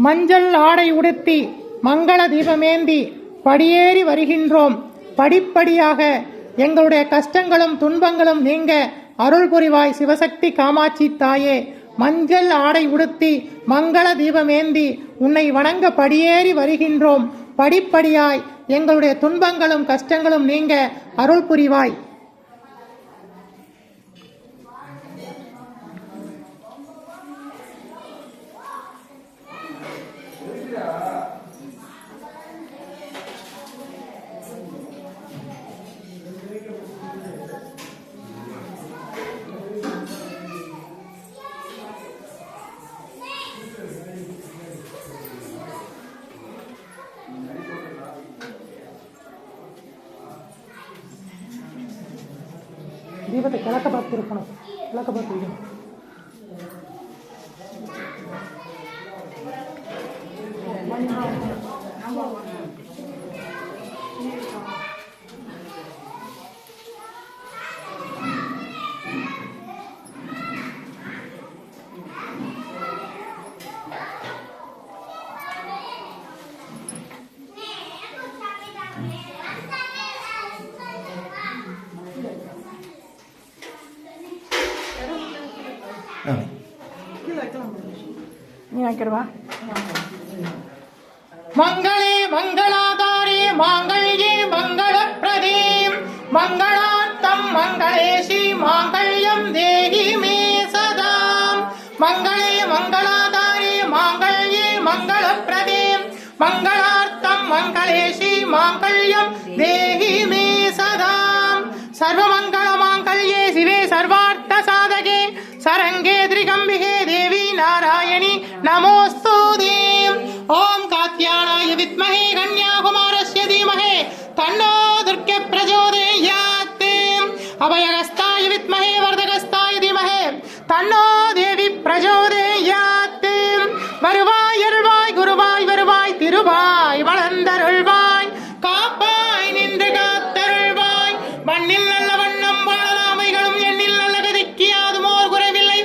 மஞ்சள் ஆடை உடுத்தி மங்கள தீபமேந்தி படியேறி வருகின்றோம். படிப்படியாக எங்களுடைய கஷ்டங்களும் துன்பங்களும் நீங்க அருள் புரிவாய் சிவசக்தி காமாட்சி தாயே. மஞ்சள் ஆடை உடுத்தி மங்கள தீபமேந்தி உன்னை வணங்க படியேறி வருகின்றோம். படிப்படியாய் எங்களுடைய துன்பங்களும் கஷ்டங்களும் நீங்க அருள் புரிவாய். தீபத்தை கிழக்க பார்த்து இருக்கணும். கிழக்க பார்த்து வைக்கணும். நீ வைக்கிறவா? மங்களே மங்களாதாரே மாங்கல்யே மங்கள பிரதீம் மங்களார்த்தம் மங்களேஷி மாங்கல்யம் தேகி மே சதாம். மங்களே மங்களாதாரே மாங்கல்யே மங்கள பிரதீம் மங்களார்த்தம் மங்களேஷி மாங்கல்யம் தேகி மே சதாம். சர்வமங்கள மாங்கல்யே சிவே சர்வார்த்த சாதகே சரங்கே திரிகம்பிகே தேவி நாராயணி நமோஸ்துதே. ஓம் காத்யானாய வித்மஹே கன்யாகுமாரஸ்ய தீமஹே தன்னோ துர்கே பிரச்சோதயாத். அபயகஸ்தாய வித்மஹே வர்தகஸ்தாய தீமஹே தன்னோ தேவி பிரச்சோதயாத். வருவாய் அருள்வாய் குருவாய் வருவாய் திருவாய் வளர்ந்தருள்வாய் காப்பாய் நின்று காத்தருள்வாய். மண்ணில் நல்ல வண்ணம் வாழலாமைகளும் எண்ணில் நல்ல கதைக்கு யாதுமோர் குறைவில்லை.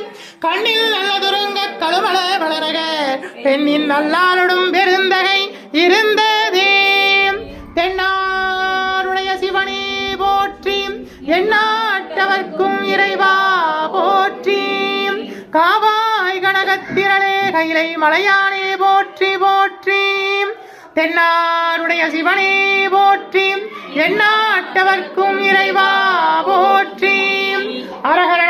கண்ணில் நல்ல துருங்க கழுமல வளரக பெண்ணின் நல்லாருடும் பெருந்தகை இருந்ததே. தென்னாருடைய சிவனே போற்றி எண்ணாட்டவர்க்கும் இறைவா போற்றி. காவாய் கனகத்திரளே கைலை மலையானே போற்றி போற்றி. தென்னாருடைய சிவனே போற்றி எண்ணாட்டவர்க்கும் இறைவா போற்றி. அரஹர